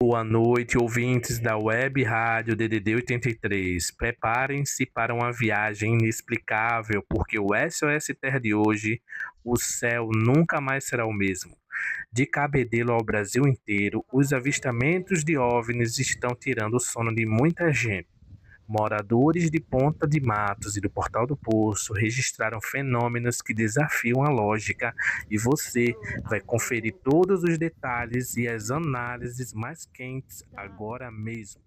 Boa noite, ouvintes da Web Rádio DDD 83. Preparem-se para uma viagem inexplicável, porque o SOS Terra de hoje, o céu nunca mais será o mesmo. De Cabedelo ao Brasil inteiro, os avistamentos de OVNIs estão tirando o sono de muita gente. Moradores de Ponta de Matos e do Portal do Poço registraram fenômenos que desafiam a lógica e você vai conferir todos os detalhes e as análises mais quentes agora mesmo.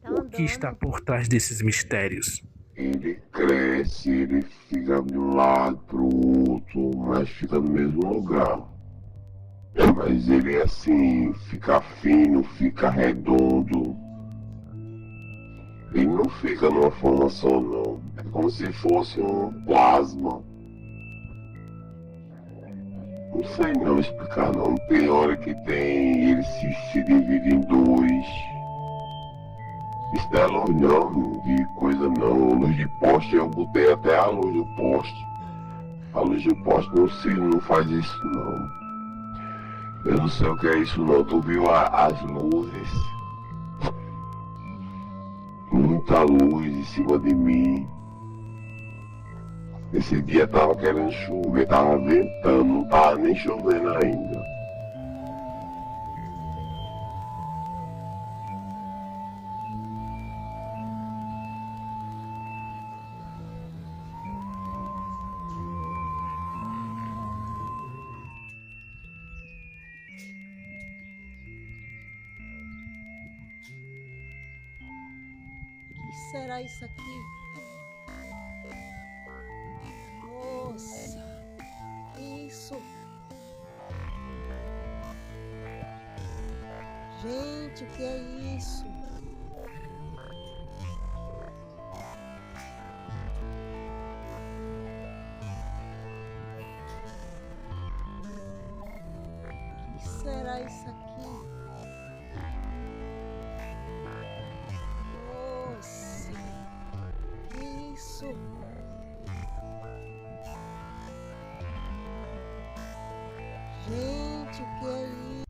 O que está por trás desses mistérios? Ele cresce, ele fica de um lado pro outro, mas fica no mesmo lugar. Mas ele é assim, fica fino, fica redondo. Ele não fica numa forma só não. É como se fosse um plasma. Não sei não explicar não. Tem hora que tem, ele se divide em dois. Estela não, de coisa não. Luz de poste, eu botei até a luz do poste. A luz do poste não faz isso não. Eu não sei o que é isso não. Tu viu as luzes? Muita luz em cima de mim. Esse dia tava querendo chover, tava ventando, não tava nem chovendo ainda. O que será isso aqui? Nossa, que isso? Gente, o que é isso? O que será isso aqui? Nossa, que isso? Gente, o que é isso?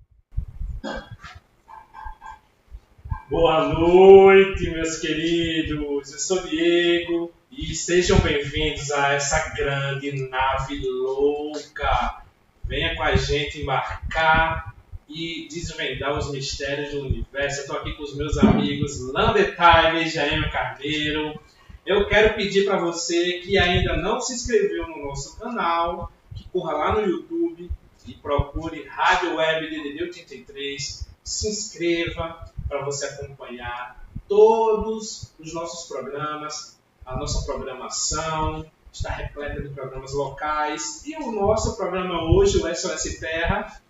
Boa noite, meus queridos. Eu sou Diego e sejam bem-vindos a essa grande nave louca. Venha com a gente embarcar e desvendar os mistérios do universo. Eu estou aqui com os meus amigos Lander Tiger e Jaime Carneiro. Eu quero pedir para você que ainda não se inscreveu no nosso canal, que corra lá no YouTube e procure Rádio Web DDD 83. Se inscreva para você acompanhar todos os nossos programas, a nossa programação está repleta de programas locais e o nosso programa hoje, o SOS Terra,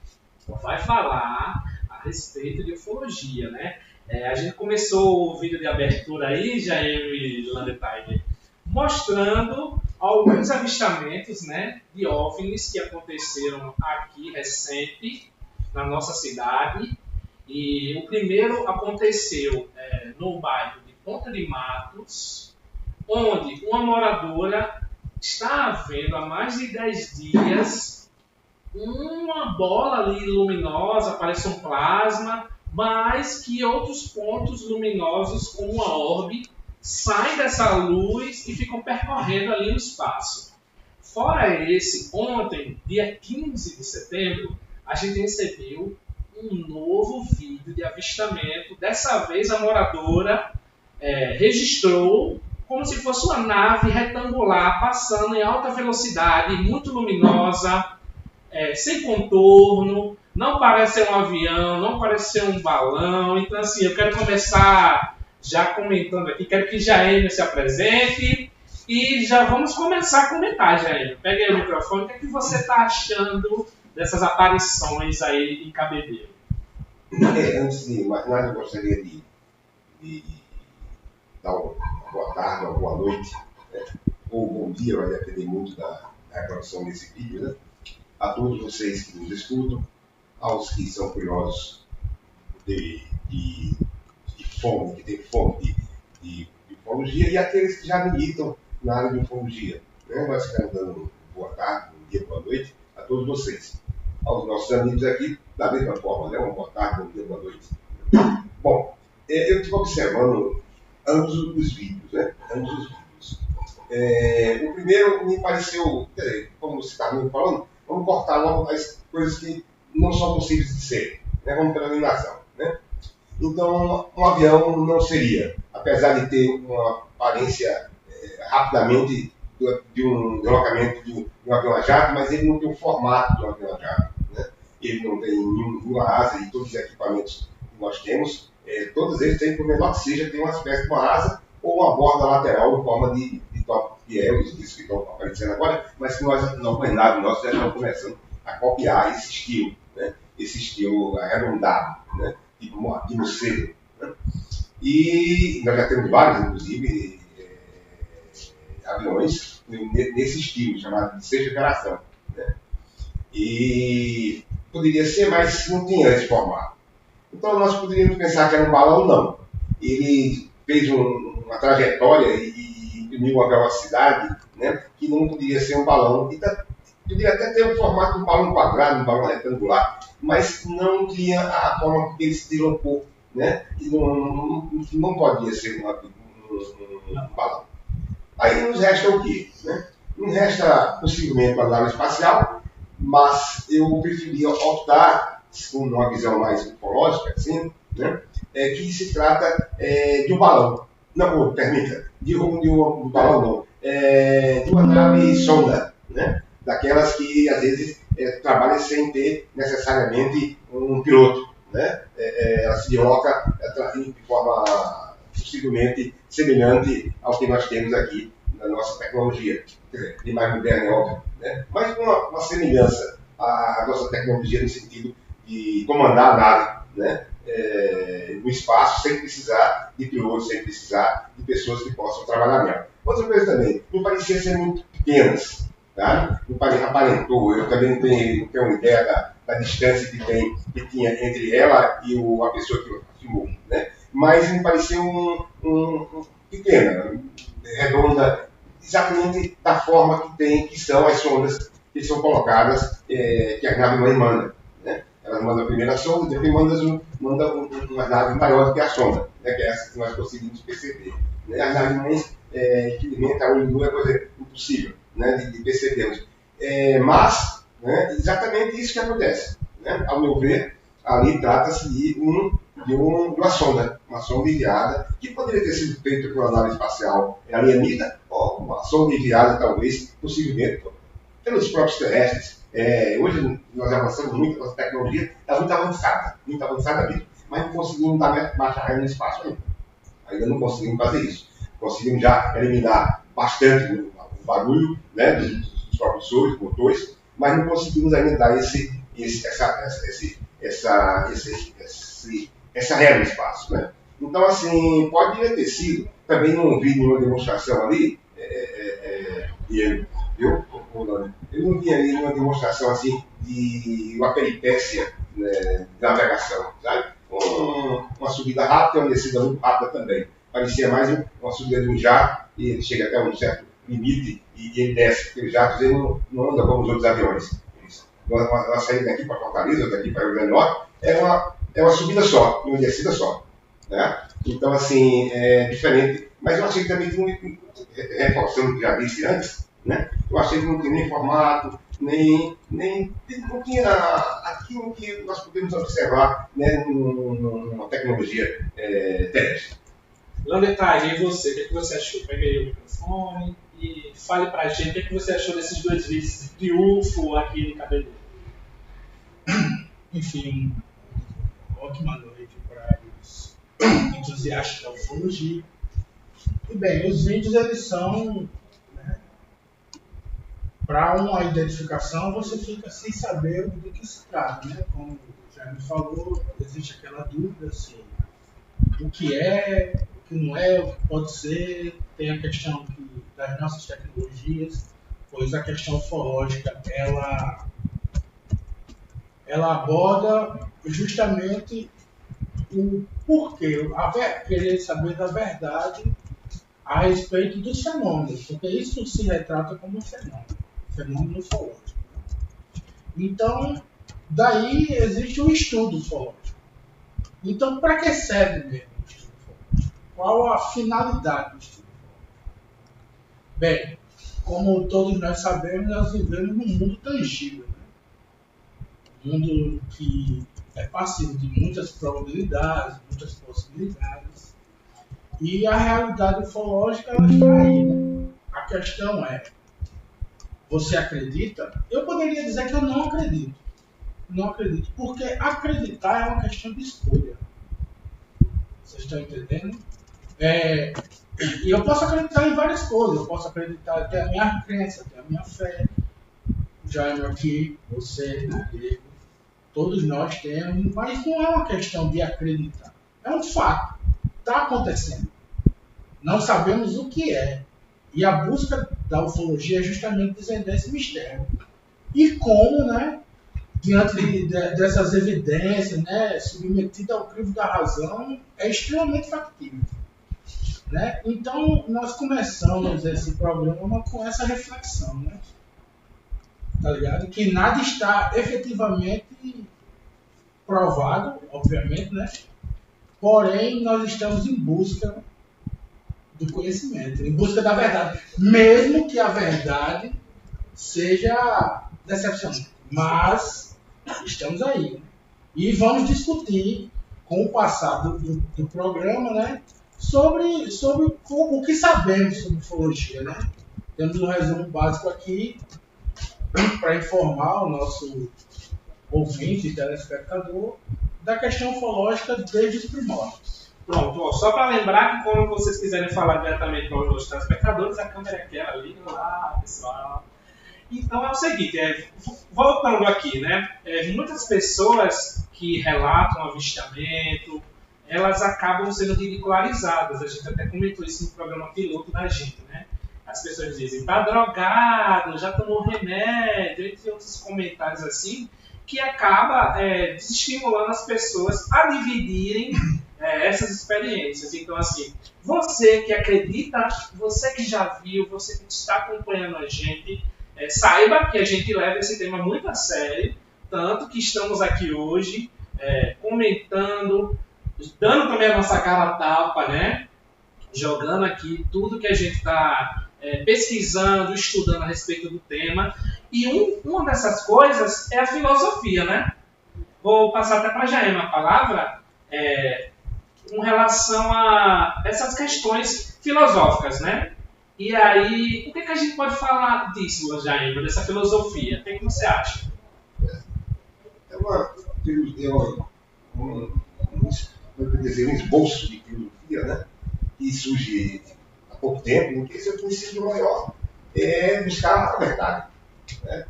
vai falar a respeito de ufologia, né? A gente começou o vídeo de abertura aí, Jair e Landetiger, mostrando alguns avistamentos, né, de OVNIs que aconteceram aqui recente na nossa cidade. E o primeiro aconteceu no bairro de Ponta de Matos, onde uma moradora está vendo há mais de 10 dias uma bola ali luminosa, parece um plasma, mas que outros pontos luminosos, como uma orbe, saem dessa luz e ficam percorrendo ali o espaço. Fora esse, ontem, dia 15 de setembro, a gente recebeu um novo vídeo de avistamento. Dessa vez a moradora registrou como se fosse uma nave retangular passando em alta velocidade, muito luminosa, sem contorno, não parece ser um avião, não parece ser um balão. Então assim, eu quero começar já comentando aqui, quero que Jaime se apresente e já vamos começar a comentar, Jaime. Pega aí o microfone, o que é que você está achando dessas aparições aí em Cabedelo? Antes de mais nada, eu gostaria de dar uma boa tarde, uma boa noite, né? Ou um bom dia, vai depender muito da reprodução desse vídeo, né? A todos vocês que nos escutam, aos que são curiosos de fome, que têm fome de ufologia, e aqueles que já militam na área de ufologia, né? Nós ficamos dando boa tarde, bom dia, boa noite a todos vocês. Aos nossos amigos aqui, da mesma forma, né? Uma boa tarde, bom dia, boa noite. Bom, eu estive observando ambos os vídeos, né? Ambos os vídeos. O primeiro me pareceu, quer dizer, como você está me falando, vamos cortar logo as coisas que não são possíveis de ser, né? Vamos pela eliminação, né? Então, um avião não seria, apesar de ter uma aparência rapidamente de um deslocamento de um avião a jato, mas ele não tem o formato de um avião a jato, né? Ele não tem nenhuma asa e todos os equipamentos que nós temos, todos eles têm, por menor que seja, tem uma espécie de uma asa ou uma borda lateral em forma de top, que é os discos que estão aparecendo agora, mas que nós, não com nada, nós já estamos começando a copiar esse estilo, né? Esse estilo arredondado, né? Tipo morcego, né? E nós já temos vários, inclusive, aviões nesse estilo, chamado de sexta geração, né? E poderia ser, mas não tinha esse formato. Então nós poderíamos pensar que era um balão, não. Ele fez uma trajetória e imprimiu uma velocidade, né, que não poderia ser um balão. E poderia até ter o formato de um balão quadrado, um balão retangular, mas não tinha a forma que ele se deslocou, né? E não podia ser um balão. Aí nos resta o quê? Né? Nos resta possivelmente uma nave espacial, mas eu preferia optar, com uma visão mais ufológica, assim, né? Que se trata de um balão. Não, permita, de um balão não. De uma nave sonda, né? Daquelas que às vezes trabalham sem ter necessariamente um piloto, né? Ela se desloca de forma possivelmente semelhante ao que nós temos aqui na nossa tecnologia. Quer dizer, de mais moderna, é óbvio, né? Mas uma semelhança à nossa tecnologia no sentido de comandar a nave, né? No espaço, sem precisar de pilotos, sem precisar de pessoas que possam trabalhar nela. Outra coisa também, não parecia ser muito pequenas, tá? Não aparentou, eu também não tenho uma ideia da distância que tinha entre ela e a pessoa que filmou, né? Mas me pareceu pequena, redonda, exatamente da forma que são as sondas que são colocadas, que a nave mãe manda, né? Ela manda a primeira sonda e depois manda uma nave maior do que a sonda, né? Que é essa que nós conseguimos perceber, né? As naves mães, infelizmente, a olho nu é coisa impossível, né, de percebermos. Mas, né, exatamente isso que acontece, né? Ao meu ver, ali trata-se de uma sonda enviada, que poderia ter sido feita por uma nave espacial alienígena, ou uma sonda enviada, talvez, possivelmente, pelos próprios terrestres. Hoje nós avançamos muito, a nossa tecnologia está muito avançada mesmo, mas não conseguimos dar marcha ré no espaço ainda não conseguimos fazer isso. Conseguimos já eliminar bastante o barulho, né, dos propulsores, motores, mas não conseguimos ainda dar essa ré no espaço, né? Então, assim, pode ter sido, também não vi nenhuma demonstração ali, eu não vi ali nenhuma demonstração assim de uma peripécia, né, de navegação, sabe? Uma subida rápida, uma descida muito rápida também. Parecia mais uma subida de um jato, e ele chega até um certo limite e ele desce, porque os jatos ele não anda como os outros aviões. Nós saímos daqui para Fortaleza, daqui para o Rio Grande do Norte, é uma subida só, uma descida só, né? Então, assim, é diferente. Mas eu achei que também reforçando o que já disse antes, né? Eu achei que não tinha nem formato, nem não tinha aquilo que nós podemos observar, né, numa tecnologia terrestre. Landetag, e você? O que você achou? Pegue aí o microfone e fale pra gente o que você achou desses 2 vídeos de triunfo aqui no Cabeleiro. Enfim, ótima noite para os entusiastas da ufologia. E bem, os vídeos eles são, né, para uma identificação você fica sem saber do que se trata, né? Como já me falou, existe aquela dúvida assim, o que é, o que não é, o que pode ser. Tem a questão das nossas tecnologias, pois a questão ufológica ela aborda justamente o porquê, querer saber da verdade a respeito dos fenômenos, porque isso se retrata como um fenômeno ufológico. Então, daí existe um estudo ufológico. Então, para que serve mesmo o estudo ufológico? Qual a finalidade do estudo ufológico? Bem, como todos nós sabemos, nós vivemos num mundo tangível, né? Um mundo que é passivo de muitas probabilidades, muitas possibilidades. E a realidade ufológica ela está aí, né? A questão é, você acredita? Eu poderia dizer que eu não acredito. Não acredito, porque acreditar é uma questão de escolha. Vocês estão entendendo? E eu posso acreditar em várias coisas. Eu posso acreditar até a minha crença, até a minha fé. Jaime aqui, você, Diego, todos nós temos, mas não é uma questão de acreditar. É um fato. Está acontecendo. Não sabemos o que é. E a busca da ufologia é justamente desvendar esse mistério. E como, né, diante dessas evidências, né, submetida ao crivo da razão, é extremamente factível. Né? Então, nós começamos esse programa com essa reflexão. Né? Tá ligado? Que nada está efetivamente provado, obviamente, né? Porém, nós estamos em busca do conhecimento, em busca da verdade, mesmo que a verdade seja decepcionante. Mas estamos aí, né? E vamos discutir com o passar do programa, né? Sobre o que sabemos sobre ufologia, né? Temos um resumo básico aqui para informar o nosso ouvinte e telespectador da questão ufológica desde os primórdios. Pronto, ó, só para lembrar que quando vocês quiserem falar diretamente com os nossos telespectadores, a câmera é aquela, liga lá, pessoal. Então é o seguinte, voltando aqui, né? Muitas pessoas que relatam avistamento, elas acabam sendo ridicularizadas. A gente até comentou isso no programa piloto da gente, né? As pessoas dizem, tá drogado, já tomou remédio, entre outros comentários assim, que acaba desestimulando as pessoas a dividirem essas experiências. Então, assim, você que acredita, você que já viu, você que está acompanhando a gente, saiba que a gente leva esse tema muito a sério, tanto que estamos aqui hoje comentando, dando também a nossa cara a tapa, né? Jogando aqui tudo que a gente está pesquisando, estudando a respeito do tema. E uma dessas coisas é a filosofia, né? Vou passar até para a Jaema a palavra com relação a essas questões filosóficas, né? E aí, o que a gente pode falar disso, Jaema, dessa filosofia? O que você acha? Um esboço de filosofia, né? Que surge há pouco tempo, em que seu princípio maior é buscar a verdade. Né?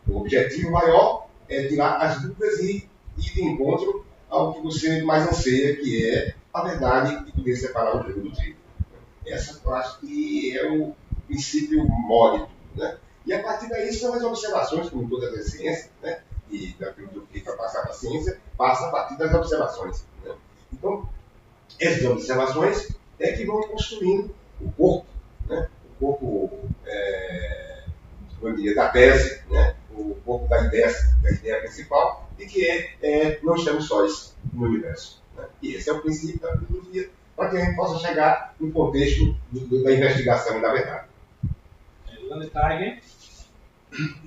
O objetivo maior é tirar as dúvidas e ir de encontro ao que você mais anseia, que é a verdade e poder separar o joio do trigo. Essa eu acho que é o princípio maior. Né? E a partir daí são as observações, como todas as ciências, né? E da filosofia para passar para a ciência, passa a partir das observações. Né? Então, essas observações é que vão construindo o corpo, né? O corpo da tese, né? O corpo da ideia principal, e que não estamos sós no universo. Né? E esse é o princípio da filosofia, para que a gente possa chegar no contexto da investigação e da verdade.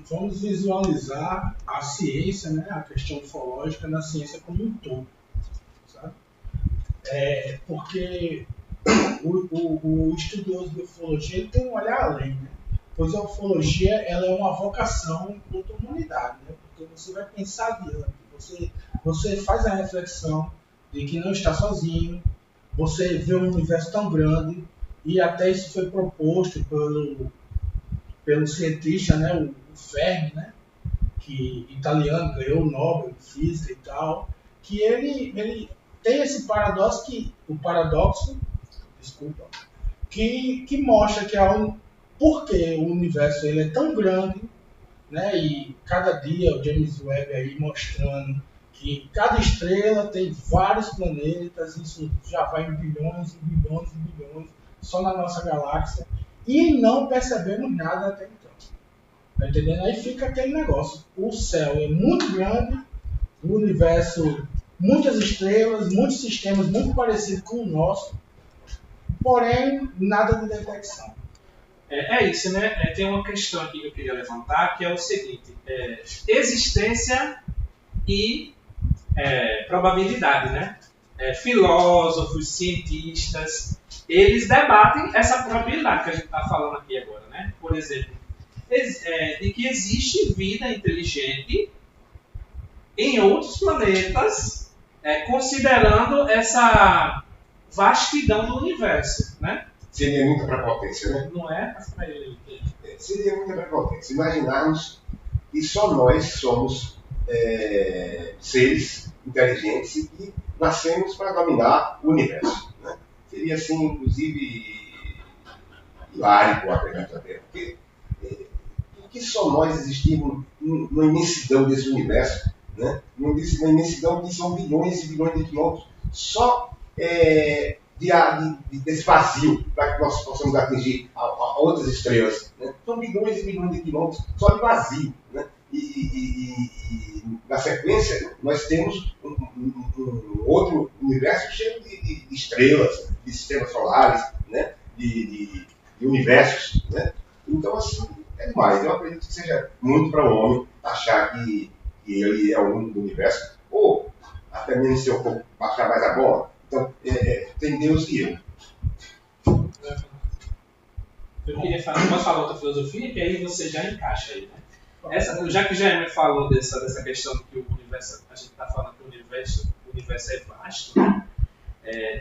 Vamos visualizar a ciência, né? A questão ufológica na ciência como um todo. Sabe? Porque o estudioso de ufologia ele tem um olhar além, né? Pois a ufologia ela é uma vocação de toda a humanidade, né? Porque você vai pensar adiante, você faz a reflexão de que não está sozinho, você vê um universo tão grande, e até isso foi proposto pelo cientista, né? O Fermi, né? Que italiano, ganhou o Nobel de Física e tal, que ele tem esse paradoxo que mostra que porque o universo ele é tão grande, né? E cada dia o James Webb aí mostrando que cada estrela tem vários planetas, isso já vai em bilhões e bilhões e bilhões só na nossa galáxia, e não percebemos nada até então. Tá entendendo? Aí fica aquele negócio, o céu é muito grande, o universo muitas estrelas, muitos sistemas muito parecidos com o nosso, porém nada de detecção. É isso, né? Tem uma questão aqui que eu queria levantar, que é o seguinte: existência e probabilidade, né? Filósofos, cientistas, eles debatem essa probabilidade que a gente está falando aqui agora, né? Por exemplo, de que existe vida inteligente em outros planetas, considerando essa vastidão do universo, né? Seria muita prepotência, né? Não é? Para ele. Seria muita prepotência. Imaginarmos que só nós somos seres inteligentes e que nascemos para dominar o universo, né? Seria, assim, inclusive, hilário, eu acredito até, porque só nós existimos numa imensidão desse universo, né? Numa imensidão que são bilhões e bilhões de quilômetros, só desse vazio para que nós possamos atingir a outras estrelas, né? São bilhões e bilhões de quilômetros só de vazio, né? E na sequência nós temos um outro universo cheio de estrelas, de sistemas solares, né? de universos, né? Então, assim, é demais. Eu acredito que seja muito para o homem achar que ele é o único do universo, ou até mesmo se eu for baixar mais a bola. Então, tem Deus e eu. Eu queria falar, posso falar outra filosofia, que aí você já encaixa aí, né? Já que o Jaime falou dessa questão de que o universo, a gente está falando que o universo é vasto, né?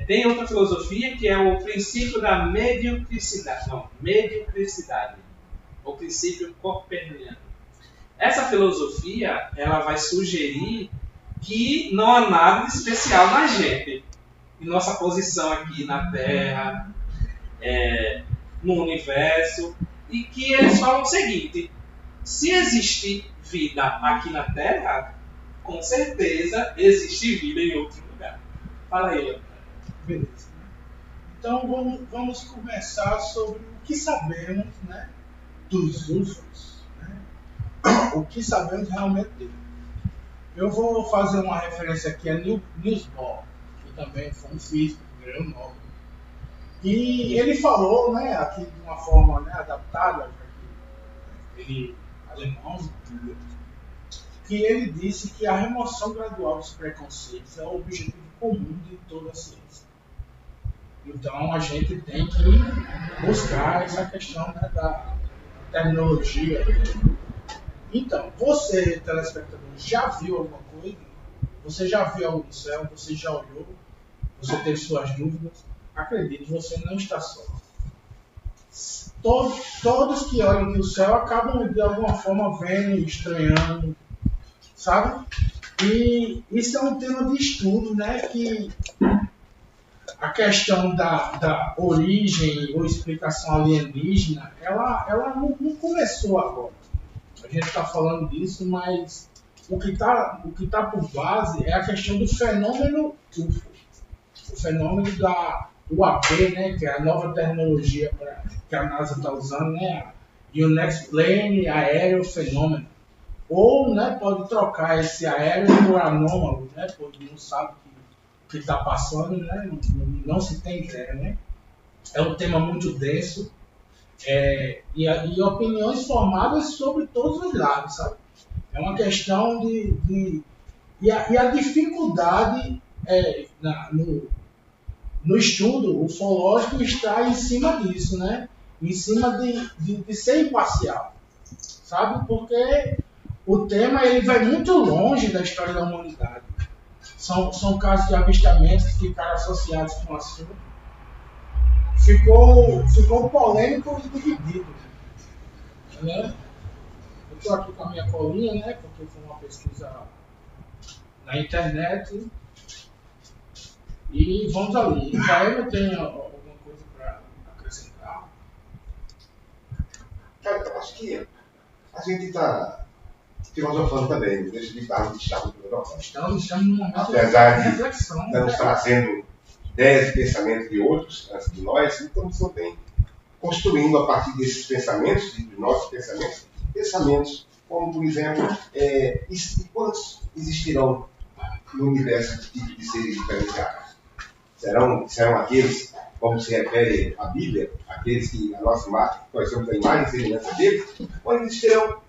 Tem outra filosofia que é o princípio da mediocricidade, o princípio copernicano. Essa filosofia, ela vai sugerir que não há nada de especial na gente, em nossa posição aqui na Terra, no universo, e que eles falam o seguinte: se existe vida aqui na Terra, com certeza existe vida em outro lugar. Fala aí, Leandro. Beleza. Então vamos conversar sobre o que sabemos, né, dos UFOs, né? O que sabemos realmente dele. Eu vou fazer uma referência aqui a Niels Bohr, que também foi um físico, ganhou o Nobel. E ele falou, né, aqui de uma forma, né, adaptada, ele alemão, que ele disse que a remoção gradual dos preconceitos é o objetivo comum de toda a ciência. Então a gente tem que buscar essa questão, né, da terminologia. Então, você, telespectador, já viu alguma coisa? Você já viu algo no céu? Você já olhou? Você teve suas dúvidas? Acredite, você não está só. Todos que olham para o céu acabam de alguma forma vendo, estranhando, sabe? E isso é um tema de estudo, né? Que a questão da origem ou explicação alienígena, ela não começou agora. A gente está falando disso, mas o que tá por base é a questão do fenômeno UFO. O fenômeno da UAP, né, que é a nova tecnologia que a NASA está usando, né, Unexplained Aerial Phenomenon. Ou, né, pode trocar esse aéreo por anômalo, né, porque não sabe o que está passando, né, não se tem ideia, né. É um tema muito denso, e opiniões formadas sobre todos os lados, sabe. É uma questão e a dificuldade no estudo ufológico está em cima disso, né? Em cima de ser imparcial, sabe? Porque o tema ele vai muito longe da história da humanidade. São casos de avistamentos que ficaram associados com o assunto. Ficou polêmico e dividido, né? Eu estou aqui com a minha colinha, né? Porque foi uma pesquisa na internet. E vamos ali. Israel tem alguma coisa para acrescentar? Cara, eu acho que a gente está filosofando também, não deixa de estar filosofando. Estamos num momento Apesar de de reflexão. estamos trazendo ideias e pensamentos de outros antes de nós, então também construindo a partir desses pensamentos, de nossos pensamentos, como, por exemplo, quantos existirão no universo de tipos de seres diferenciados? Serão aqueles, como se refere à Bíblia, aqueles que a nossa imagem, nós somos a imagem e semelhança deles, ou existirão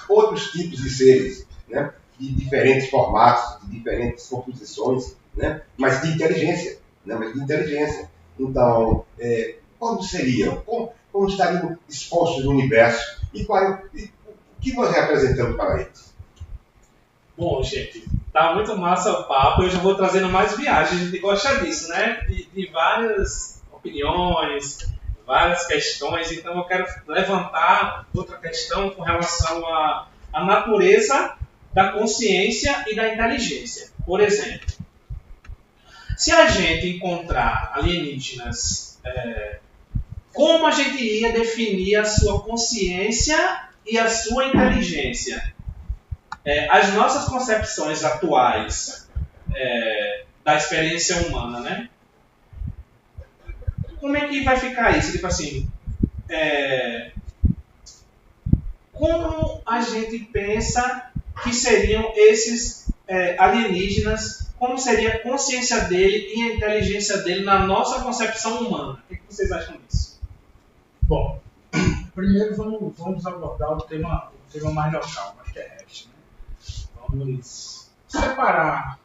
outros tipos de seres, né? De diferentes formatos, de diferentes composições, né? Mas de inteligência. Então, como seriam? Como estariam expostos no universo? E o que nós representamos para eles? Bom, gente, tá muito massa o papo. Eu já vou trazendo mais viagens. A gente gosta disso, né? De várias opiniões, várias questões. Então, eu quero levantar outra questão com relação à natureza da consciência e da inteligência. Por exemplo, se a gente encontrar alienígenas, como a gente ia definir a sua consciência e a sua inteligência? As nossas concepções atuais da experiência humana, né? Como é que vai ficar isso? Tipo assim, como a gente pensa que seriam esses alienígenas? Como seria a consciência dele e a inteligência dele na nossa concepção humana? O que vocês acham disso? Bom, primeiro vamos abordar o tema mais local, mais terrestre, né? Vamos separar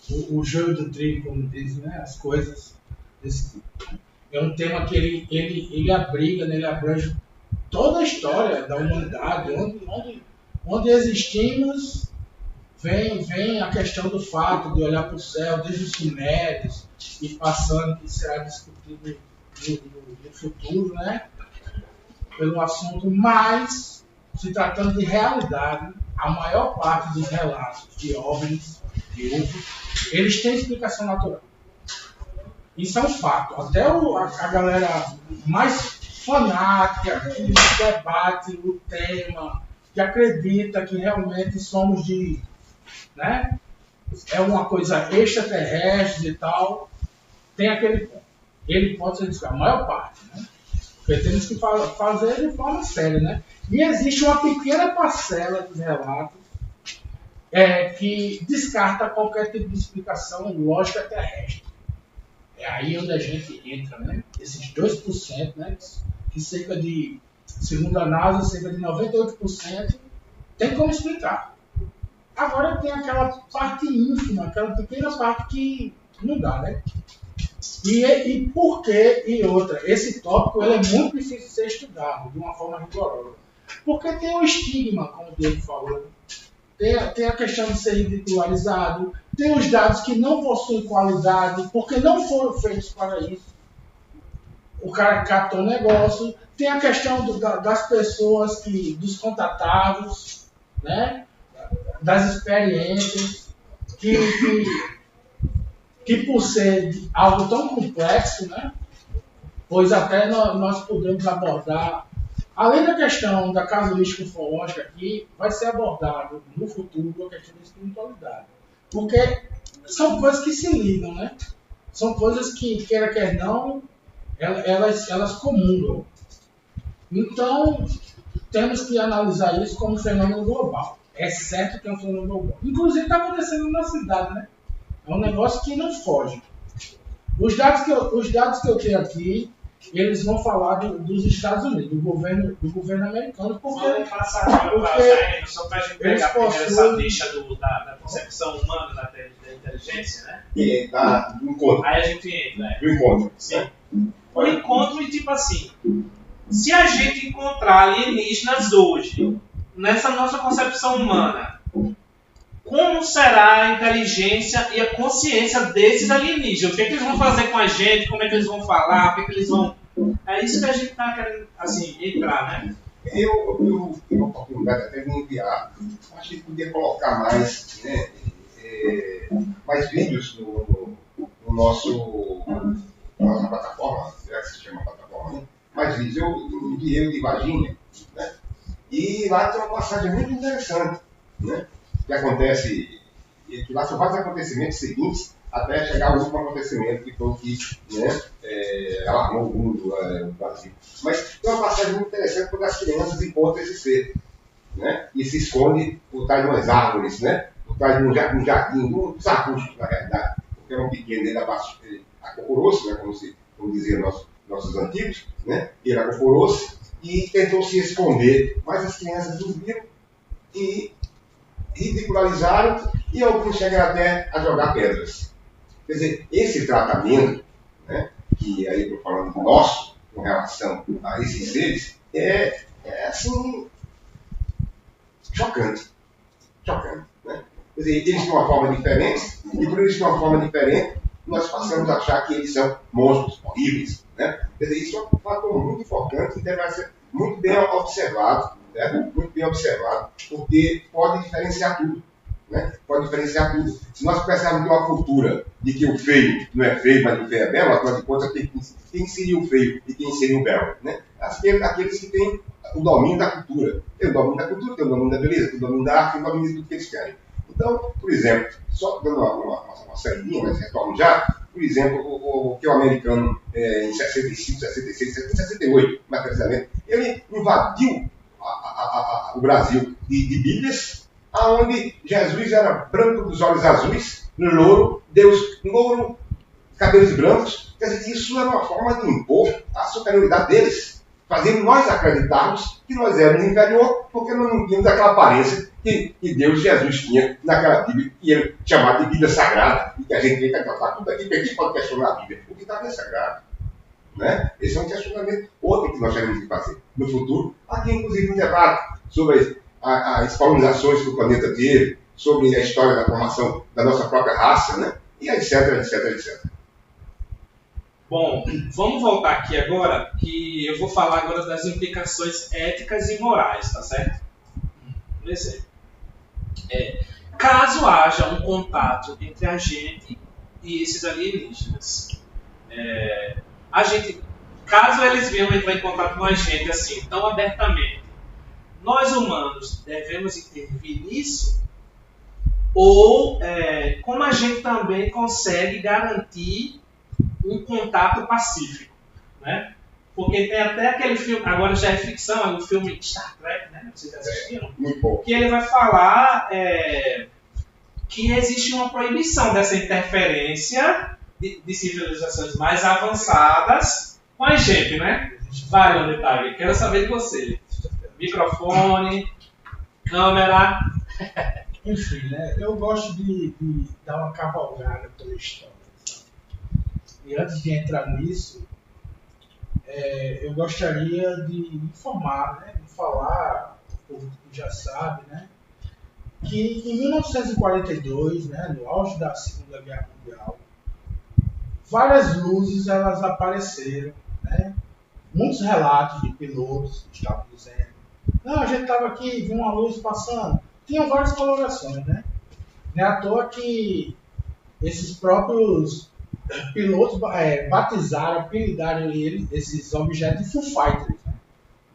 o joio do trigo, como dizem, né? As coisas desse tipo. É um tema que ele abriga, né? Ele abrange toda a história da humanidade, onde existimos. Vem a questão do fato de olhar para o céu desde os sumérios e passando, que será discutido no futuro, né? Pelo assunto, mas se tratando de realidade, a maior parte dos relatos de OVNIs, de UFOs, eles têm explicação natural. Isso é um fato. Até a galera mais fanática, que debate o tema, que acredita que realmente somos né? É uma coisa extraterrestre e tal, tem aquele ponto. Ele pode ser descrito, a maior parte, né? Porque temos que fazer de forma séria, né? E existe uma pequena parcela dos relatos que descarta qualquer tipo de explicação lógica terrestre. É aí onde a gente entra, né? Esses 2%, né? Que cerca de, segundo a NASA, cerca de 98% tem como explicar. Agora tem aquela parte ínfima, aquela pequena parte que não dá, né? E por quê? E outra, esse tópico ele é muito difícil de ser estudado de uma forma rigorosa. Porque tem o estigma, como o Diego falou. Tem a questão de ser ridicularizado, tem os dados que não possuem qualidade, porque não foram feitos para isso. O cara capta um negócio, tem a questão das pessoas, dos contatados, né? Das experiências, que por ser algo tão complexo, né? Pois até nós podemos abordar, além da questão da casuística ufológica aqui, vai ser abordado no futuro a questão da espiritualidade. Porque são coisas que se ligam, né? São coisas que, quer não, elas comungam. Então, temos que analisar isso como um fenômeno global. É certo que é um fenômeno global. Inclusive está acontecendo na cidade, né? É um negócio que não foge. Os dados que eu tenho aqui, eles vão falar dos Estados Unidos, do governo americano, porque vamos passar agora para só para a gente pegar primeiro essa lixa da concepção humana da inteligência, né? Do encontro. Aí a gente entra. Do encontro. Sim. O encontro, e tipo assim, se a gente encontrar alienígenas hoje, nessa nossa concepção humana, como será a inteligência e a consciência desses alienígenas? O que, é que eles vão fazer com a gente? Como é que eles vão falar? O que, é que eles vão... É isso que a gente está querendo, assim, entrar, né? Eu tive a oportunidade até de enviar. Acho que podia colocar mais, né, mais vídeos no nossa plataforma, será que se chama plataforma, né? Mais vídeos. Eu enviei o de Varginha, né? E lá tem uma passagem muito interessante, né? Que acontece, que lá são vários acontecimentos seguintes até chegar ao último acontecimento que foi o que, né, alarmou o mundo, o Brasil. Mas tem uma passagem muito interessante quando as crianças encontram esse ser, né? E se esconde por trás de umas árvores, né? Por atrás de um jardim, dos arbustos, na realidade, porque era um pequeno, ele acocorou-se, né, como diziam nossos antigos, né? Ele acocorou-se e tentou se esconder, mas as crianças dormiram e ridicularizaram e alguns chegaram até a jogar pedras. Quer dizer, esse tratamento, né, que aí eu estou falando do nosso, com relação a esses seres, é assim, chocante. Chocante, né? Quer dizer, eles têm uma forma diferente, e por eles terem uma forma diferente, nós passamos a achar que eles são monstros horríveis, né? Quer dizer, isso é um fator muito importante e deve ser muito bem observado, né? Muito bem observado, porque pode diferenciar tudo, né? Pode diferenciar tudo. Se nós pensarmos em uma cultura de que o feio não é feio, mas o feio é belo, afinal de contas, quem seria o feio e quem seria o belo, né? Aqueles que têm o domínio da cultura. Tem o domínio da cultura, tem o domínio da beleza, tem o domínio da arte, tem o domínio de tudo que eles querem. Então, por exemplo, só dando uma saídinha, mas retorno já, por exemplo, o que o americano, em 65, 66, 68, mais precisamente, ele invadiu o Brasil de Bíblias, onde Jesus era branco dos olhos azuis, louro, Deus louro, cabelos brancos. Quer dizer, isso era uma forma de impor a superioridade deles, fazendo nós acreditarmos que nós éramos inferior, porque nós não tínhamos aquela aparência que Deus e Jesus tinha naquela Bíblia, que ele chamava de Bíblia Sagrada, e que a gente tem que tratar tudo aqui, porque a gente pode questionar a Bíblia. O que está bem sagrado? Né? Esse é um questionamento outro que nós teremos que fazer no futuro. Aqui, inclusive, um debate sobre as colonizações que o planeta teve, sobre a história da formação da nossa própria raça, né? E etc, etc, etc. Bom, vamos voltar aqui agora, que eu vou falar agora das implicações éticas e morais, tá certo? Por exemplo, caso haja um contato entre a gente e esses alienígenas, caso eles venham entrar em contato com a gente assim, tão abertamente, nós humanos devemos intervir nisso? Ou como a gente também consegue garantir um contato pacífico, né? Porque tem até aquele filme, agora já é ficção, é um filme Star Trek, né? Vocês assistiram? Que ele vai falar que existe uma proibição dessa interferência de civilizações mais avançadas com a gente, né? Vai no detalhe, quero saber de você. Microfone, câmera. Enfim, né? Eu gosto de dar uma cavalgada pela história. E antes de entrar nisso, eu gostaria de informar, né? De falar, o povo que já sabe, né? Que em 1942, né? No auge da Segunda Guerra Mundial, várias luzes elas apareceram, né? Muitos relatos de pilotos que estavam dizendo: não, a gente estava aqui, viu uma luz passando. Tinham várias colorações, né? Não é à toa que esses próprios pilotos batizaram, apelidaram esses objetos de Foo Fighters, né?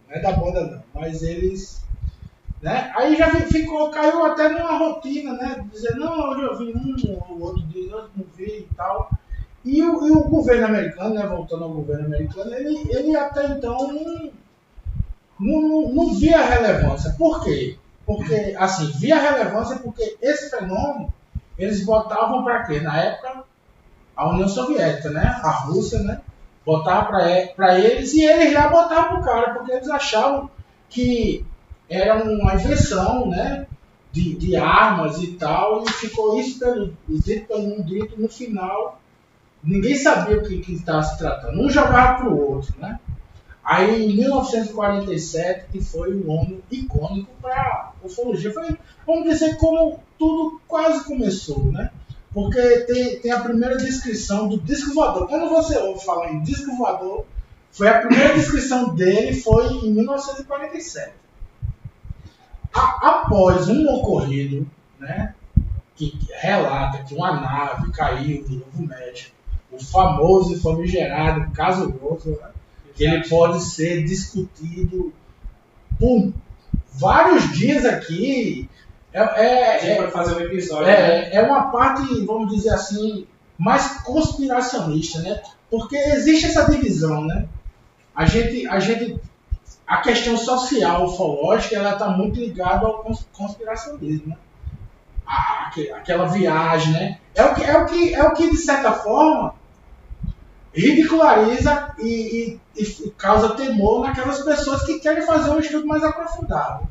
Não é da banda não, mas eles, né? Aí já caiu até numa rotina, né? Dizer, não, hoje eu vi o outro dia eu não vi e tal. E o governo americano, né? Voltando ao governo americano, ele até então não via relevância. Por quê? Porque, assim, via relevância porque esse fenômeno eles botavam para quê? Na época, a União Soviética, né? A Rússia, né? Botava para eles e eles lá botavam pro cara, porque eles achavam que era uma invenção, né? De armas e tal, e ficou isso dito pelo um dito, no final, ninguém sabia o que estava se tratando. Um jogava pro outro, né? Aí, em 1947, que foi um ano icônico para a ufologia. Foi, vamos dizer, como tudo quase começou, né? Porque tem a primeira descrição do disco voador. Quando você ouve falar em disco voador, foi a primeira descrição dele foi em 1947. Após um ocorrido, né, que relata que uma nave caiu no Novo México, o famoso e famigerado caso Roswell, né? Ele pode ser discutido por vários dias aqui. A gente vai fazer um episódio. É uma parte, vamos dizer assim, mais conspiracionista, né? Porque existe essa divisão, né? A questão social, ufológica, ela está muito ligada ao conspiracionismo, né? aquela viagem, né? É o que de certa forma ridiculariza e causa temor naquelas pessoas que querem fazer um estudo mais aprofundado,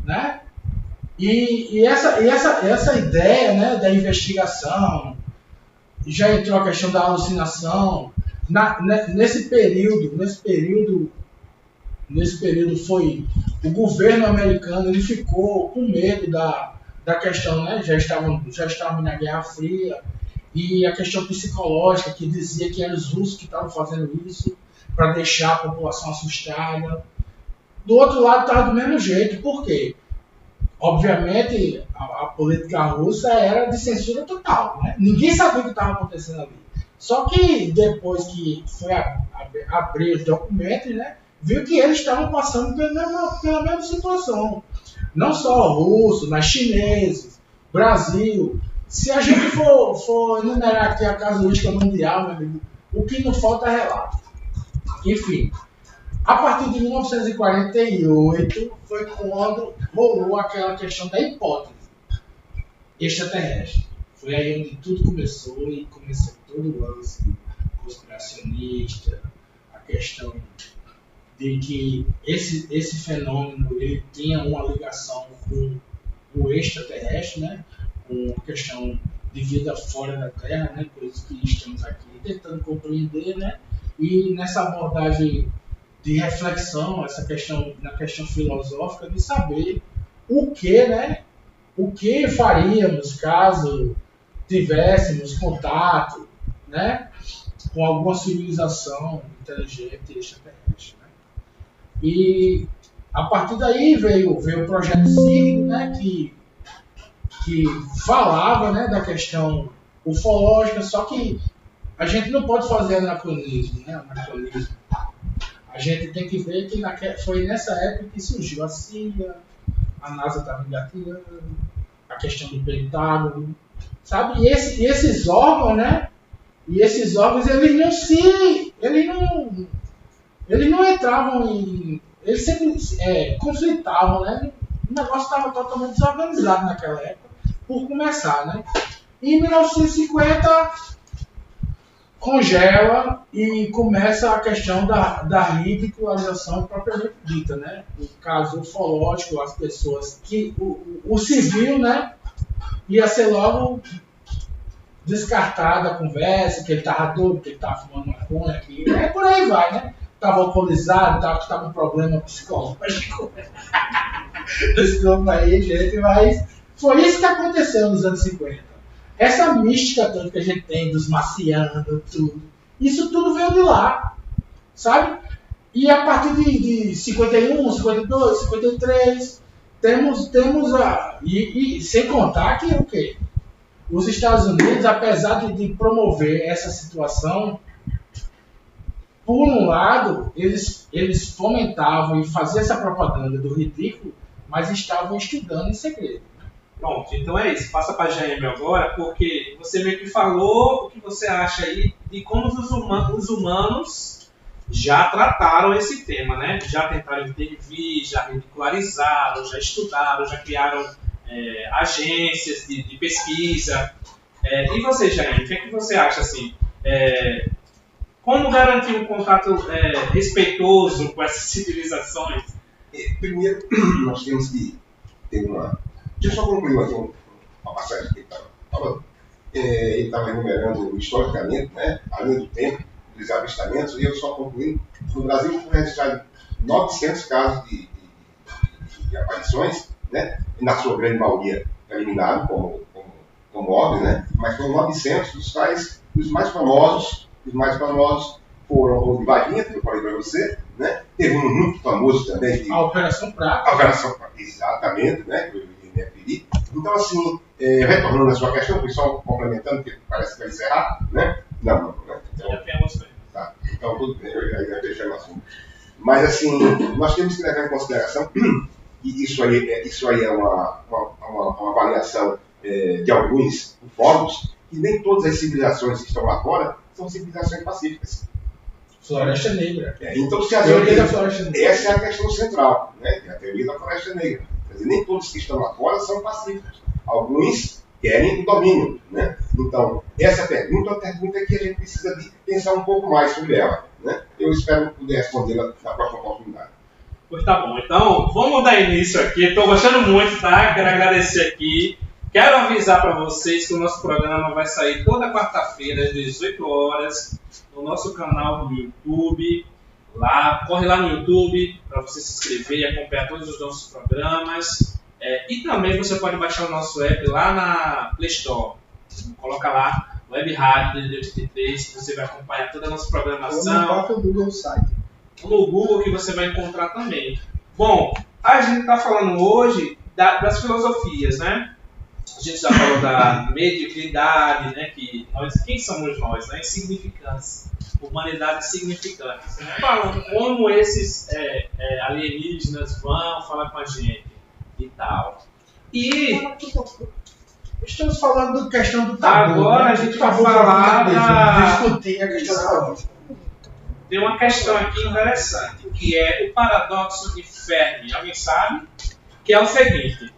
né? E essa ideia, né, da investigação, já entrou a questão da alucinação. Nesse período foi o governo americano, ele ficou com medo da questão, né? Já estavam na Guerra Fria, e a questão psicológica, que dizia que eram os russos que estavam fazendo isso para deixar a população assustada. Do outro lado estava do mesmo jeito. Por quê? Obviamente a política russa era de censura total, né? Ninguém sabia o que estava acontecendo ali. Só que depois que foi abrir os documentos, né, viu que eles estavam passando pela mesma situação. Não só russos, mas chineses, Brasil. Se a gente for enumerar aqui a casuística mundial, meu amigo, o que não falta é relato. Enfim, a partir de 1948 foi quando rolou aquela questão da hipótese extraterrestre. Foi aí onde tudo começou, e começou todo o lance conspiracionista, a questão de que esse fenômeno ele tinha uma ligação com o extraterrestre, né? Com a questão de vida fora da Terra, né? Coisas que estamos aqui tentando compreender, né? E nessa abordagem de reflexão, na questão filosófica, de saber o que, né? O que faríamos caso tivéssemos contato, né, com alguma civilização inteligente extraterrestre, né? E a partir daí veio o projeto Signo, né, que falava, né, da questão ufológica, só que a gente não pode fazer anacronismo, né? A gente tem que ver que foi nessa época que surgiu a CIA, a NASA estava engatilhando, a questão do Pentágono, sabe? E esses órgãos, né? E esses órgãos, eles não entravam em... Eles sempre conflitavam, né? O negócio estava totalmente desorganizado naquela época, por começar, né? E em 1950 congela e começa a questão da ridicularização propriamente dita, né? O caso ufológico, as pessoas que o civil, né, ia ser logo descartada a conversa, que ele estava doido, que ele estava fumando maconha, que por aí vai, né? Estava alcoolizado, estava com problema psicológico. Desculpa aí, gente, mas foi isso que aconteceu nos anos 50. Essa mística toda que a gente tem dos marcianos, tudo, isso tudo veio de lá, sabe? E a partir de 51, 52, 53, temos e sem contar que o quê? Os Estados Unidos, apesar de promover essa situação, por um lado, eles fomentavam e faziam essa propaganda do ridículo, mas estavam estudando em segredo. Pronto, então é isso. Passa para a GM agora, porque você meio que falou o que você acha aí de como os humanos já trataram esse tema, né? Já tentaram intervir, já ridicularizaram, já estudaram, já criaram agências de pesquisa. E você, GM, o que é que você acha assim? Como garantir um contato respeitoso com essas civilizações? Primeiro, nós temos que ter uma... Deixa eu só concluir aqui uma passagem que ele estava falando. Ele estava enumerando historicamente, né, a linha do tempo dos avistamentos, e eu só concluindo. No Brasil foi registrado 900 casos de aparições, né, e na sua grande maioria eliminado como óbvio, né, mas foram 900, dos quais os mais famosos foram o de Varginha, que eu falei para você, né, teve um muito famoso também. A Operação Prato. A Operação Prato, exatamente, né, então, assim, retornando à sua questão, fui só complementando, porque parece que vai encerrar, né? Não, né? Tá, então tudo bem, eu já fechei o assunto. Mas, assim, nós temos que levar em consideração, e isso aí é uma avaliação de alguns ufólogos, que nem todas as civilizações que estão lá fora são civilizações pacíficas. Floresta Negra. Então, se a teoria da Floresta Negra. Essa é a questão central, né? A teoria da Floresta Negra. Quer dizer, nem todos que estão lá fora são pacíficos. Alguns querem o domínio, né? Então, essa pergunta é uma pergunta que a gente precisa de pensar um pouco mais sobre ela, né? Eu espero poder respondê-la na próxima oportunidade. Pois tá bom, então vamos dar início aqui. Estou gostando muito, tá? Quero agradecer aqui. Quero avisar para vocês que o nosso programa vai sair toda quarta-feira, às 18 horas, no nosso canal do YouTube. Corre lá no YouTube para você se inscrever e acompanhar todos os nossos programas. E também você pode baixar o nosso app lá na Play Store. Coloca lá, Web Rádio DDD 83, você vai acompanhar toda a nossa programação. Ou no próprio Google site. No Google que você vai encontrar também. Bom, a gente está falando hoje das filosofias, né? A gente já falou da mediocridade, né? Quem somos nós, né? Insignificância. Humanidade significante. Falando como esses alienígenas vão falar com a gente e tal. E estamos falando da questão do tabu. Agora né? a gente vai falar discutir a questão do tabu. Tem uma questão aqui interessante, que é o paradoxo de Fermi. Alguém sabe? Que é o seguinte: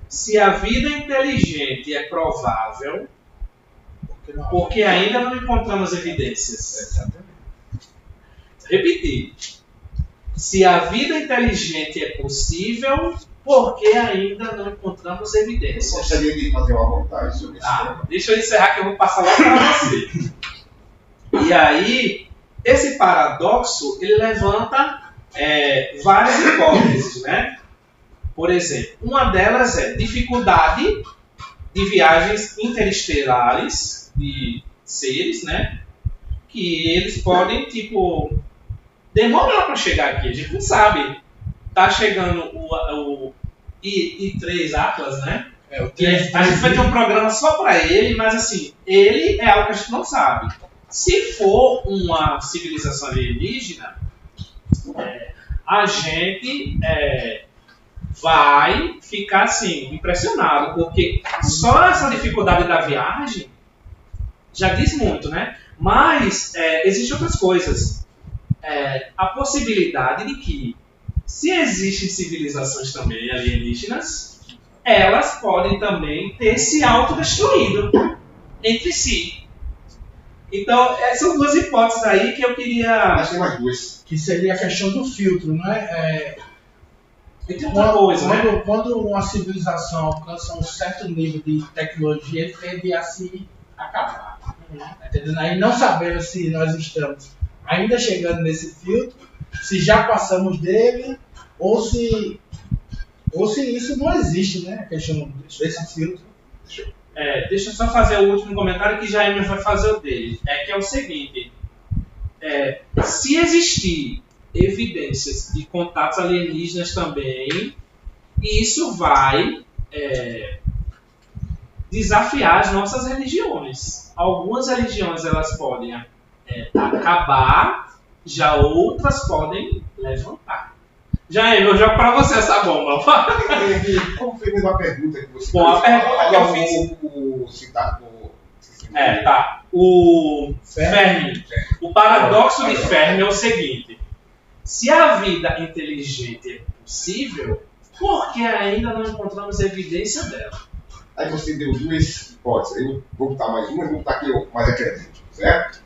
se a vida inteligente é provável, porque ainda não encontramos evidências. Exatamente. Repetir. Se a vida inteligente é possível, porque ainda não encontramos Eu evidências. gostaria de fazer uma montagem sobre esse tema. Deixa eu encerrar que eu vou passar logo para você. E aí, esse paradoxo, ele levanta várias hipóteses, né? Por exemplo, uma delas é dificuldade de viagens interestelares de seres, né? Que eles podem, demorar para chegar aqui. A gente não sabe. Tá chegando o I3 Atlas, né? E a gente vai ter um programa só para ele, mas assim, ele é algo que a gente não sabe. Se for uma civilização alienígena, a gente vai ficar assim, impressionado, porque só essa dificuldade da viagem já diz muito, né? Mas existem outras coisas. A possibilidade de que, se existem civilizações também alienígenas, elas podem também ter se autodestruído entre si. Então, são duas hipóteses aí que eu queria... Mas tem mais duas. Que seria a questão do filtro, não é? E tem outra coisa, né? Quando uma civilização alcança um certo nível de tecnologia, ele tende a se acabar. Entendendo? Aí não sabemos se nós estamos ainda chegando nesse filtro, se já passamos dele, ou se isso não existe, né? A questão desse filtro. Deixa eu só fazer o último comentário que Jaime vai fazer o dele. Que é o seguinte: se existir evidências de contatos alienígenas também, isso vai desafiar as nossas religiões. Algumas religiões elas podem acabar, já outras podem levantar. Jaime, eu jogo para você essa bomba. Como foi uma pergunta que você Bom, a pergunta que eu fiz. O citado. O Fermi. O paradoxo de Fermi é o seguinte: se a vida inteligente é possível, por que ainda não encontramos evidência dela? Aí você deu duas hipóteses. Aí eu vou botar mais uma e vou botar aqui eu mais acredito, certo?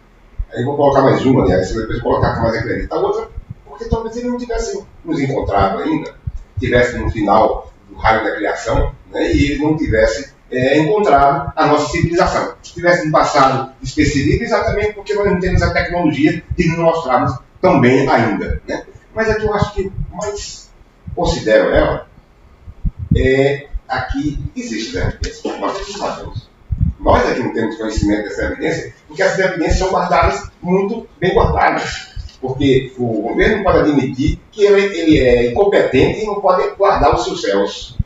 Aí eu vou colocar mais uma, aliás, você vai depois colocar aqui mais acredito. A outra, porque talvez ele não tivesse nos encontrado ainda, tivesse no final do raio da criação, né, e ele não tivesse encontrado a nossa civilização. Tivesse no passado despercebido exatamente porque nós não temos a tecnologia de nos mostrarmos tão bem ainda. Né? Mas aqui eu acho que mais considero ela aqui existe a evidência. Nós aqui sabemos. Nós aqui não temos conhecimento dessa evidência, porque essas evidências são guardadas, muito bem guardadas. Porque o governo pode admitir que ele é incompetente e não pode guardar os seus céus.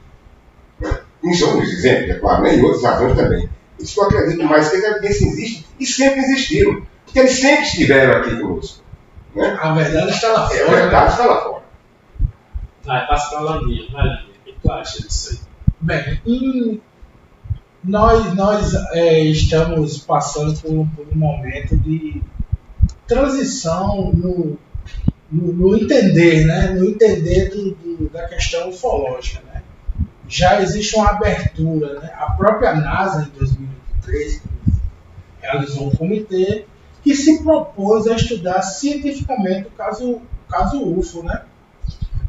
Isso é um dos exemplos, é claro, né? E outros razões também. Isso que eu acredito mais, que as evidências existem e sempre existiram. Porque eles sempre estiveram aqui conosco. Né? A verdade está lá fora. A verdade está lá fora. Passa para a Landinha. O que tu acha disso aí? Bem, nós estamos passando por um momento de transição no entender, né? No entender da questão ufológica, né? já existe uma abertura, né? A própria NASA, em 2023, realizou um comitê que se propôs a estudar cientificamente o caso UFO, né?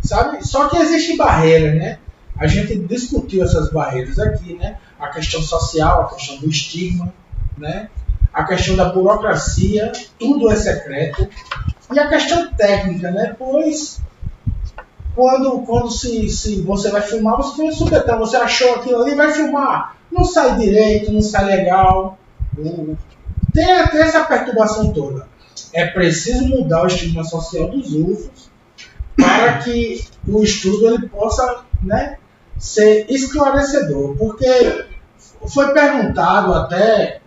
Sabe? Só que existem barreiras, né? A gente discutiu essas barreiras aqui, né? A questão social, a questão do estigma, né? A questão da burocracia, tudo é secreto. E a questão técnica, né? Pois quando se você vai filmar, você tem um supetão, você achou aquilo ali, vai filmar. Não sai direito, não sai legal. Tem essa perturbação toda. É preciso mudar o estigma social dos UFOs para que o estudo ele possa, né, ser esclarecedor. Porque foi perguntado até,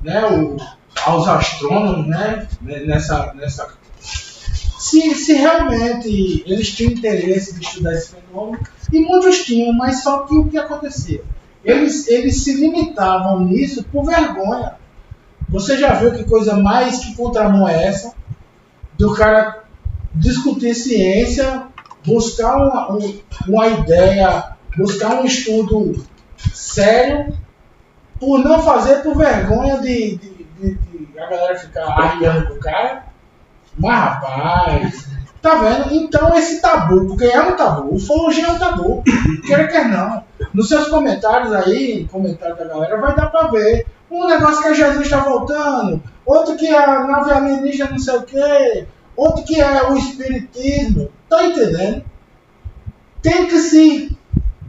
né, aos astrônomos, né, se realmente eles tinham interesse de estudar esse fenômeno, e muitos tinham, mas só que o que acontecia? Eles se limitavam nisso por vergonha. Você já viu que coisa mais que contramão é essa? Do cara discutir ciência, buscar uma ideia, buscar um estudo sério, por não fazer por vergonha de a galera ficar arriando pro cara. Mas rapaz, tá vendo? Então esse tabu, porque é um tabu, ufologia é um tabu, quer não. Nos seus comentários aí, comentário da galera, vai dar pra ver. Um negócio que Jesus está voltando, outro que é a nave alienígena não sei o quê, outro que é o espiritismo. Tá entendendo? Tem que se,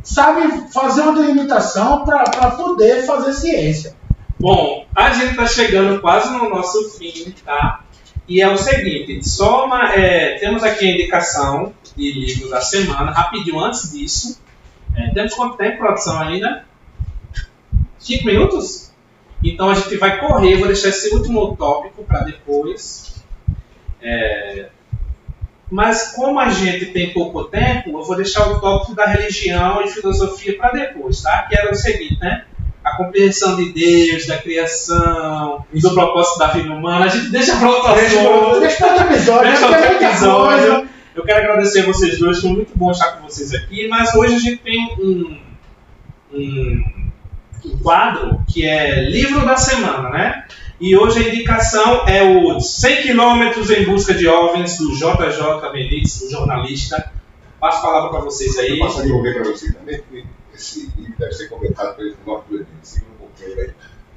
sabe, fazer uma delimitação para poder fazer ciência. Bom, a gente está chegando quase no nosso fim, tá? E é o seguinte, temos aqui a indicação de livro da semana, rapidinho antes disso. Temos quanto tempo, produção, ainda? 5 minutos? Então a gente vai correr, vou deixar esse último tópico para depois. Mas como a gente tem pouco tempo, eu vou deixar o tópico da religião e filosofia para depois, tá? Que era o seguinte, né? A compreensão de Deus, da criação, do propósito da vida humana. A gente deixa para outro assunto. Deixa para outro episódio. Eu quero agradecer a vocês dois, foi muito bom estar com vocês aqui. Mas hoje a gente tem um quadro que é Livro da Semana, né? E hoje a indicação é o 100 km em busca de OVNIs, do JJ Benítez, o jornalista. Passo a palavra para vocês aí. Eu posso devolver para você também, porque esse livro deve ser comentado pelo nosso presidente. Siga um pouquinho aí.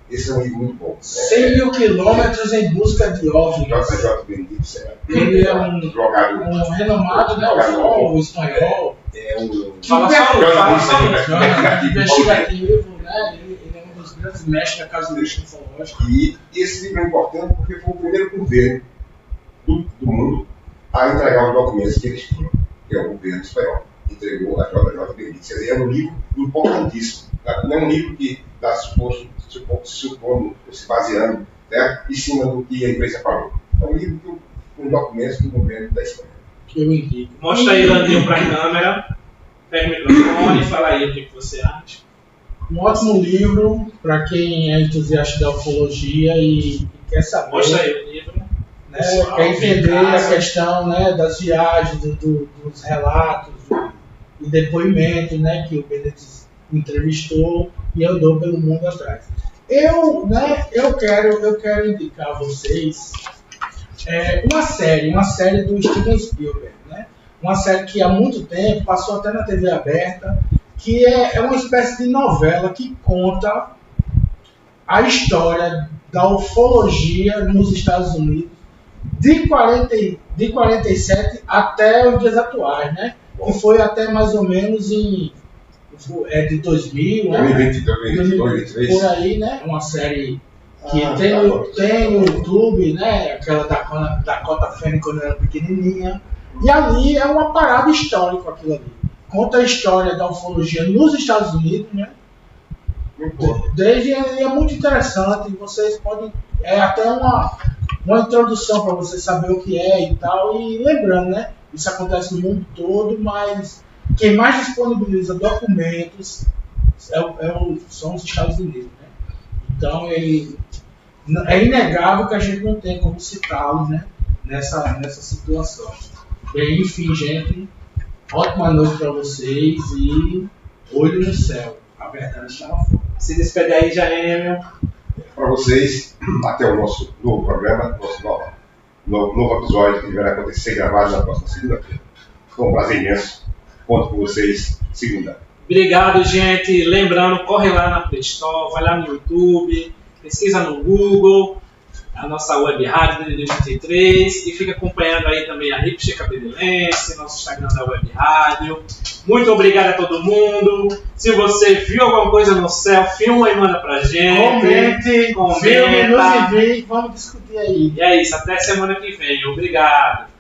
Esse é um livro muito bom. 100 mil quilômetros em busca de OVNIs. JJ Benítez. Ele é um renomado, né? Um espanhol. É um jornalista investigativo, né? Ele é um dos grandes mestres da casuística ufológica. E esse livro é importante porque foi o primeiro governo do mundo a entregar os documentos que eles tinham, que é o governo espanhol. Entregou a JJ Benítez. É um livro importantíssimo. Não é um livro que está se baseando, né, em cima do que a imprensa falou. É um livro com documentos do governo da Espanha. Eu indico. Mostra aí, Landinho, para a câmera. Pega o microfone e fala aí o que você acha. Um ótimo livro para quem é entusiasta da ufologia e quer saber. Mostra aí o livro. Né, quer entender a questão, né, das viagens, dos relatos e depoimentos, né, que o Benítez entrevistou e andou pelo mundo atrás. Eu quero indicar a vocês uma série do Steven Spielberg, né? Uma série que há muito tempo passou até na TV aberta, que é uma espécie de novela que conta a história da ufologia nos Estados Unidos de 47 até os dias atuais, né? Que foi até mais ou menos de 2000, né? 2022, por aí, né? Uma série que tem no YouTube, né? Aquela da Dakota Fanning quando era pequenininha. E ali é uma parada histórica aquilo ali. Conta a história da ufologia nos Estados Unidos, né? Desde é muito interessante. Vocês podem até uma introdução para você saber o que é e tal. E lembrando, né? Isso acontece no mundo todo, mas quem mais disponibiliza documentos são os Estados Unidos, né? Então é inegável que a gente não tem como citá-los, né, nessa situação. Bem, enfim, gente, ótima noite para vocês e Olho no céu, a verdade está lá fora. Se despede aí, Jaêmio. Para vocês, até o nosso novo programa, nosso novo episódio que vai acontecer gravado na próxima segunda-feira. Foi um prazer imenso. Conto com vocês segunda. Obrigado, gente. Lembrando, corre lá na Play Store, vai lá no YouTube, pesquisa no Google, a nossa web rádio DDD 83 e fica acompanhando aí também a Ripster Cabedilense, nosso Instagram da web rádio. Muito obrigado a todo mundo. Se você viu alguma coisa no céu, filma e manda pra gente. Comente, filme, nos envie, vamos discutir aí. E é isso, até semana que vem. Obrigado.